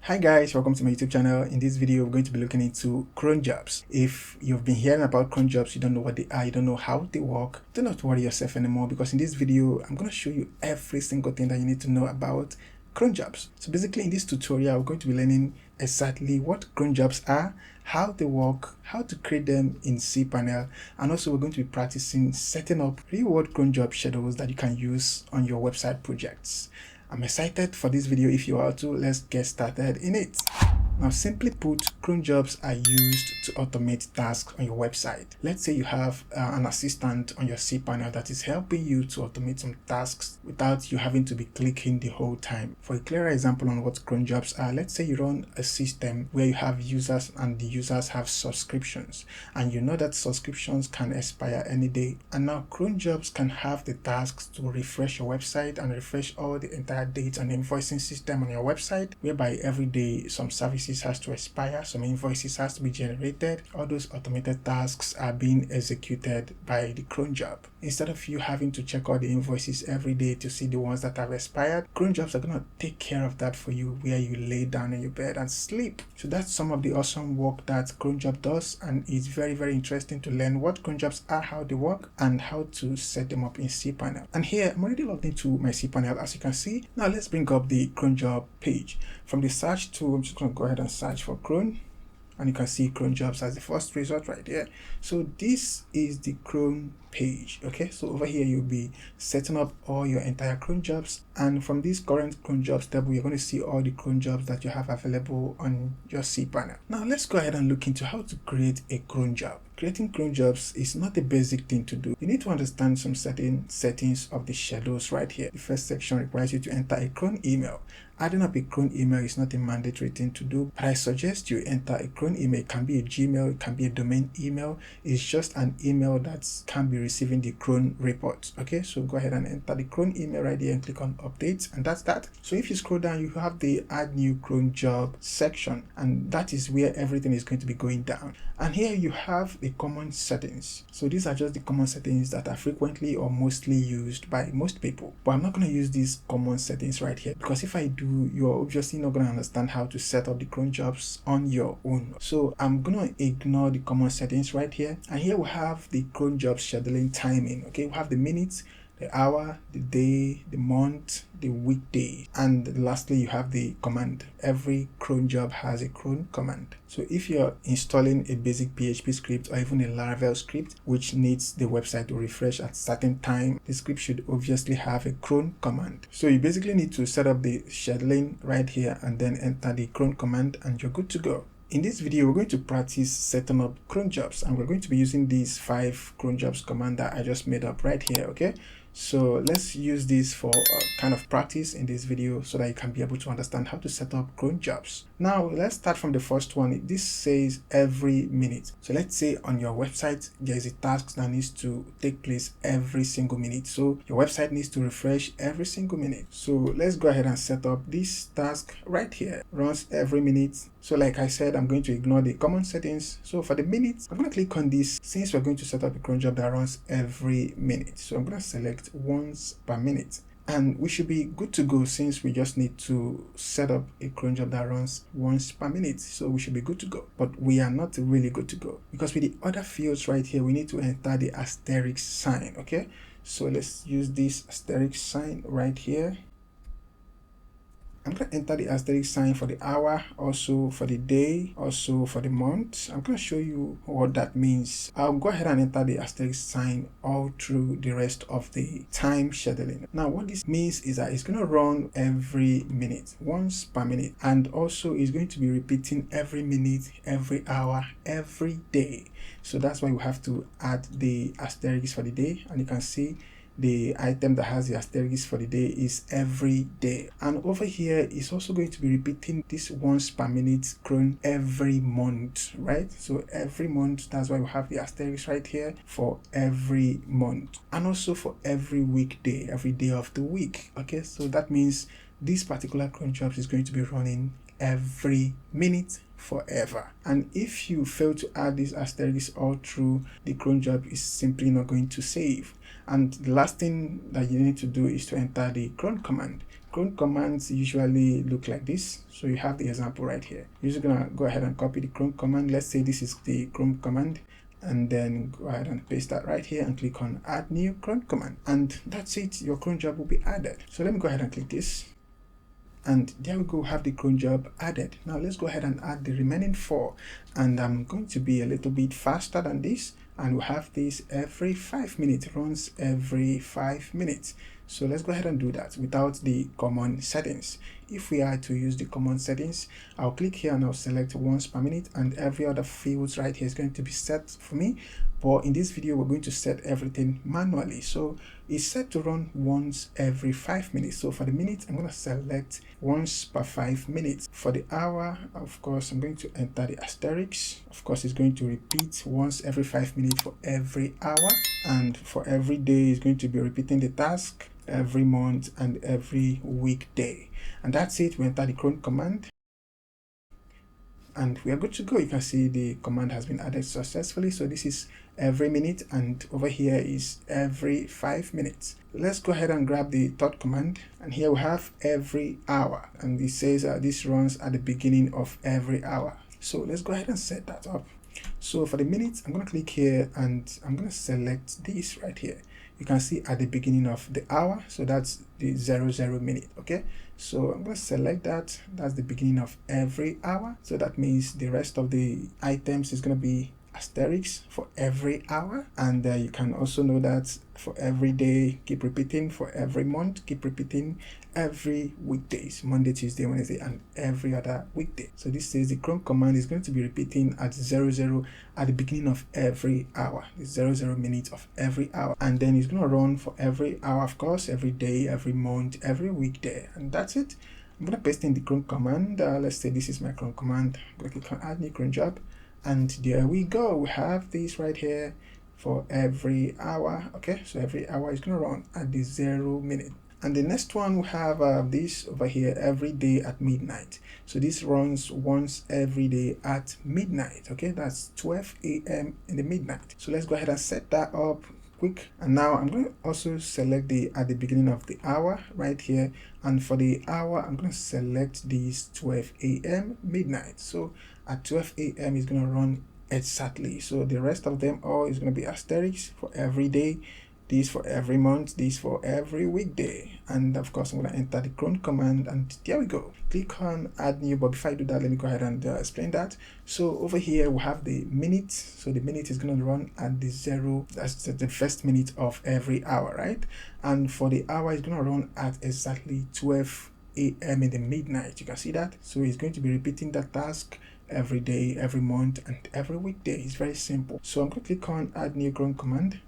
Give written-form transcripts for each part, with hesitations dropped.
Hi guys, welcome to my YouTube channel. In this video, we're going to be looking into Cron Jobs. If you've been hearing about Cron Jobs, you don't know what they are, you don't know how they work, don't have to worry yourself anymore, because in this video, I'm going to show you every single thing that you need to know about Cron Jobs. So basically in this tutorial, we're going to be learning exactly what Cron Jobs are, how they work, how to create them in cPanel, and also we're going to be practicing setting up real-world Cron Job schedules that you can use on your website projects. I'm excited for this video. If you are too, let's get started in it. Now, simply put, Cron Jobs are used to automate tasks on your website. Let's say you have an assistant on your cPanel that is helping you to automate some tasks without you having to be clicking the whole time. For a clearer example on what Cron Jobs are, let's say you run a system where you have users and the users have subscriptions, and you know that subscriptions can expire any day. And now Cron Jobs can have the tasks to refresh your website and refresh all the entire dates and invoicing system on your website, whereby every day some services has to expire, some invoices has to be generated. All those automated tasks are being executed by the Cron Job. Instead of you having to check all the invoices every day to see the ones that have expired, Cron Jobs are going to take care of that for you, where you lay down in your bed and sleep. So that's some of the awesome work that Cron Job does, and it's very interesting to learn what Cron Jobs are, how they work, and how to set them up in cPanel. And here I'm already logged into my cPanel, as you can see. Now let's bring up the Cron Job page. From the search tool, I'm just going to go ahead and search for Cron, and you can see Cron Jobs as the first result right there. So this is the Cron page. Okay, so over here you'll be setting up all your entire Cron Jobs, and from this current Cron Jobs tab, you're going to see all the Cron Jobs that you have available on your cPanel. Now let's go ahead and look into how to create a Cron Job. Creating Cron Jobs is not a basic thing to do. You need to understand some certain settings of the schedules right here. The first section requires you to enter a Cron email. Adding up a Cron email is not a mandatory thing to do, but I suggest you enter a Cron email. It can be a Gmail, it can be a domain email. It's just an email that can be receiving the Cron report. Okay, so go ahead and enter the Cron email right here and click on update, and that's that. So if you scroll down, you have the add new Cron job section, and that is where everything is going to be going down. And here you have the common settings. So these are just the common settings that are frequently or mostly used by most people. But I'm not going to use these common settings right here, because if I do, you're obviously not going to understand how to set up the Cron Jobs on your own. So I'm going to ignore the common settings right here. And here we have the Cron Jobs scheduling timing. Okay, we have the minutes, the hour, the day, the month, the weekday, and lastly you have the command. Every Cron Job has a Cron command. So if you're installing a basic PHP script or even a Laravel script which needs the website to refresh at certain time, the script should obviously have a Cron command. So you basically need to set up the scheduling right here and then enter the Cron command, and you're good to go. In this video, we're going to practice setting up Cron Jobs, and we're going to be using these 5 Cron Jobs command that I just made up right here. Okay, so let's use this for kind of practice in this video so that you can be able to understand how to set up Cron Jobs. Now let's start from the first one. This says every minute. So let's say on your website there is a task that needs to take place every single minute. So your website needs to refresh every single minute. So let's go ahead and set up this task right here. Runs every minute. So like I said, I'm going to ignore the common settings. So for the minutes, I'm going to click on this, since we're going to set up a Cron Job that runs every minute. So I'm going to select once per minute. And we should be good to go, since we just need to set up a Cron Job that runs once per minute. So we should be good to go. But we are not really good to go, because with the other fields right here, we need to enter the asterisk sign. Okay, so let's use this asterisk sign right here. I'm going to enter the asterisk sign for the hour, also for the day, also for the month. I'm going to show you what that means. I'll go ahead and enter the asterisk sign all through the rest of the time scheduling. Now what this means is that it's going to run every minute, once per minute, and also it's going to be repeating every minute, every hour, every day. So that's why we have to add the asterisk for the day, and you can see the item that has the asterisk for the day is every day. And over here is also going to be repeating this once per minute Cron every month, right? So every month, that's why we have the asterisk right here for every month, and also for every weekday, every day of the week. Okay, so that means this particular Cron Jobs is going to be running every minute forever. And if you fail to add this asterisk all through, the Cron Job is simply not going to save. And the last thing that you need to do is to enter the Cron command. cron commands usually look like this. So you have the example right here. You're just gonna go ahead and copy the cron command. Let's say this is the cron command, and then go ahead and paste that right here and click on add new cron command, and that's it. Your cron job will be added. So let me go ahead and click this, and there we go, have the cron job added. Now let's go ahead and add the remaining 4, and I'm going to be a little bit faster than this, and we'll have this every 5 minutes, runs every 5 minutes. So let's go ahead and do that without the common settings. If we are to use the common settings, I'll click here and I'll select once per minute, and every other fields right here is going to be set for me. But in this video, we're going to set everything manually. So it's set to run once every 5 minutes. So for the minute, I'm going to select once per 5 minutes. For the hour, of course, I'm going to enter the asterisk. Of course, it's going to repeat once every 5 minutes for every hour. And for every day, it's going to be repeating the task every month and every weekday. And that's it. We enter the cron command, and we are good to go. You can see the command has been added successfully. So this is every minute, and over here is every 5 minutes. Let's go ahead and grab the third command, and here we have every hour, and it says this runs at the beginning of every hour. So let's go ahead and set that up. So for the minutes, I'm going to click here and I'm going to select this right here. You can see at the beginning of the hour, so that's the 00 minute. Okay, so I'm going to select that. That's the beginning of every hour. So that means the rest of the items is going to be asterisk for every hour. And you can also know that for every day, keep repeating. For every month, keep repeating. Every weekdays, Monday, Tuesday, Wednesday, and every other weekday. So this says the cron command is going to be repeating at 00 at the beginning of every hour, the 00 minutes of every hour, and then it's going to run for every hour, of course, every day, every month, every weekday, and that's it. I'm going to paste in the cron command. Let's say this is my cron command. I'm going to click on add new cron job, and there we go. We have this right here for every hour. Okay, so every hour is going to run at the 0 minute. And the next one, we have this over here, every day at midnight. So this runs once every day at midnight. Okay, that's 12 a.m. in the midnight. So let's go ahead and set that up quick. And now I'm going to also select the at the beginning of the hour right here. And for the hour, I'm going to select this 12 a.m. midnight. So at 12 a.m. is going to run exactly. So the rest of them all is going to be asterisk for every day. This for every month, this for every weekday. And of course, I'm going to enter the cron command, and there we go. Click on add new, but before I do that, let me go ahead and explain that. So over here, we have the minute. So the minute is going to run at the 0, that's the first minute of every hour, right? And for the hour, it's going to run at exactly 12 a.m. in the midnight. You can see that. So it's going to be repeating that task every day, every month, and every weekday. It's very simple. So I'm going to click on add new cron command.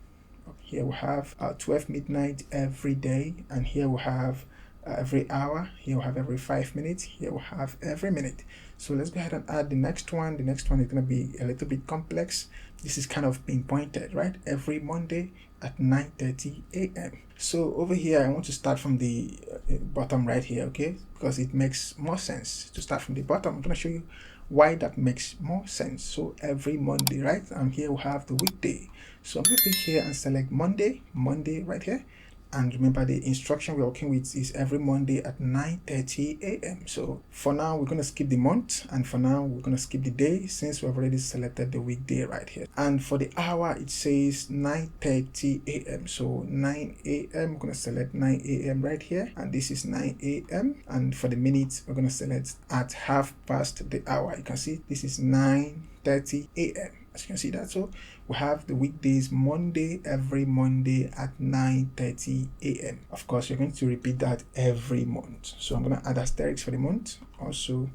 Here we have 12 midnight every day, and here we have every hour. Here we have every 5 minutes. Here we have every minute. So let's go ahead and add the next one. The next one is going to be a little bit complex. This is kind of pinpointed, right? Every Monday at 9:30 a.m. So over here, I want to start from the bottom right here, okay? Because it makes more sense to start from the bottom. I'm going to show you why that makes more sense. So every Monday, right? And here we have the weekday. So I'm going to click here and select Monday right here. And remember, the instruction we're working with is every Monday at 9:30 a.m. So for now, we're going to skip the month, and for now, we're going to skip the day since we've already selected the weekday right here. And for the hour, it says 9:30 a.m. So 9 a.m., we're going to select 9 a.m. right here, and this is 9 a.m. And for the minutes, we're going to select at half past the hour. You can see this is 9:30 a.m. As you can see that. So we have the weekdays, Monday, every Monday at 9:30 a.m. Of course, you're going to repeat that every month. So I'm going to add asterisk for the month, also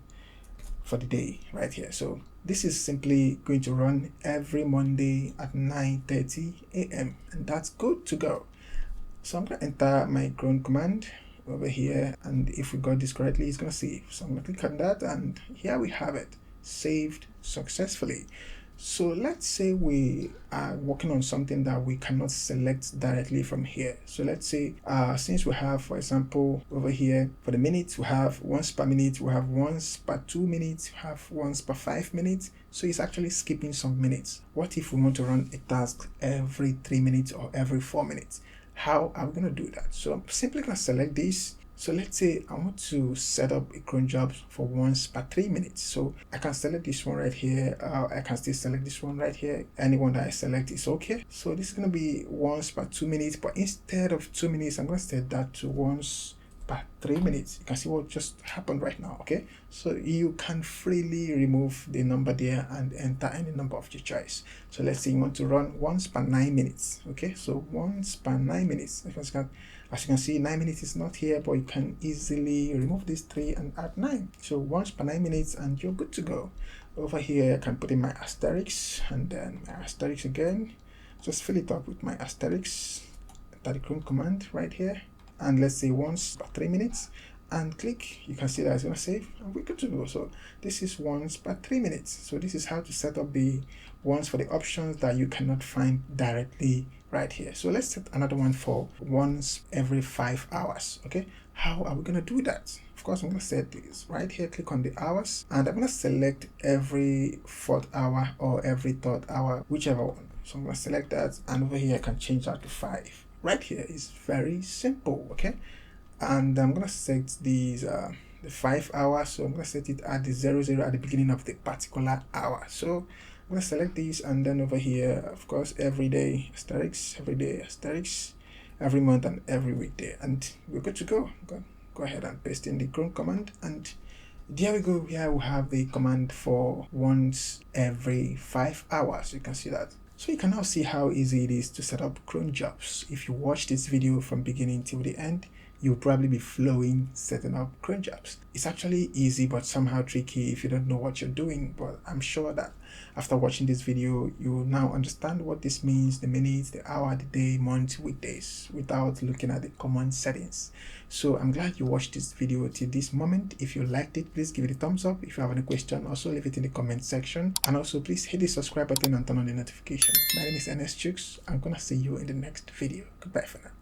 for the day right here. So this is simply going to run every Monday at 9:30 a.m. and that's good to go. So I'm going to enter my cron command over here, and if we got this correctly, it's going to save. So I'm going to click on that, and here we have it, saved successfully. So let's say we are working on something that we cannot select directly from here. So let's say since we have, for example, over here for the minutes, we have once per minute, we have once per 2 minutes, we have once per 5 minutes. So it's actually skipping some minutes. What if we want to run a task every 3 minutes or every 4 minutes? How are we going to do that? So I'm simply going to select this. So let's say I want to set up a cron job for once per 3 minutes. So I can select this one right here. I can still select this one right here. Anyone that I select is okay. So this is going to be once per 2 minutes, but instead of 2 minutes, I'm going to set that to once per 3 minutes. You can see what just happened right now. Okay, so you can freely remove the number there and enter any number of your choice. So let's say you want to run once per 9 minutes. Okay, so once per 9 minutes. As you can see, 9 minutes is not here, but you can easily remove this 3 and add 9. So once per 9 minutes and you're good to go. Over here I can put in my asterisk and then my asterisk again. Just fill it up with my asterisk. Enter the cron command right here, and let's say once per 3 minutes and click. You can see that it's going to save and we're good to go. So this is once per 3 minutes. So this is how to set up the ones for the options that you cannot find directly right here. So let's set another one for once every 5 hours. Okay, how are we going to do that? Of course, I'm going to set this right here, click on the hours, and I'm going to select every 4th hour or every 3rd hour, whichever one. So I'm going to select that, and over here I can change that to 5. Right here is very simple. Okay, and I'm going to set these the 5 hours. So I'm going to set it at the 00 at the beginning of the particular hour. So I'm going to select these, and then over here, of course, every day asterisk, every day asterisk, every month and every weekday, and we're good to go. Go ahead and paste in the cron command, and there we go. Here we have the command for once every 5 hours. You can see that. So you can now see how easy it is to set up cron jobs. If you watch this video from beginning till the end, you'll probably be flowing setting up cron jobs. It's actually easy but somehow tricky if you don't know what you're doing, but I'm sure that after watching this video you will now understand what this means, the minutes, the hour, the day, month, weekdays, without looking at the common settings. So I'm glad you watched this video till this moment. If you liked it, please give it a thumbs up. If you have any question, also leave it in the comment section, and also please hit the subscribe button and turn on the notification. My name is Ernest Chuks. I'm gonna see you in the next video. Goodbye for now.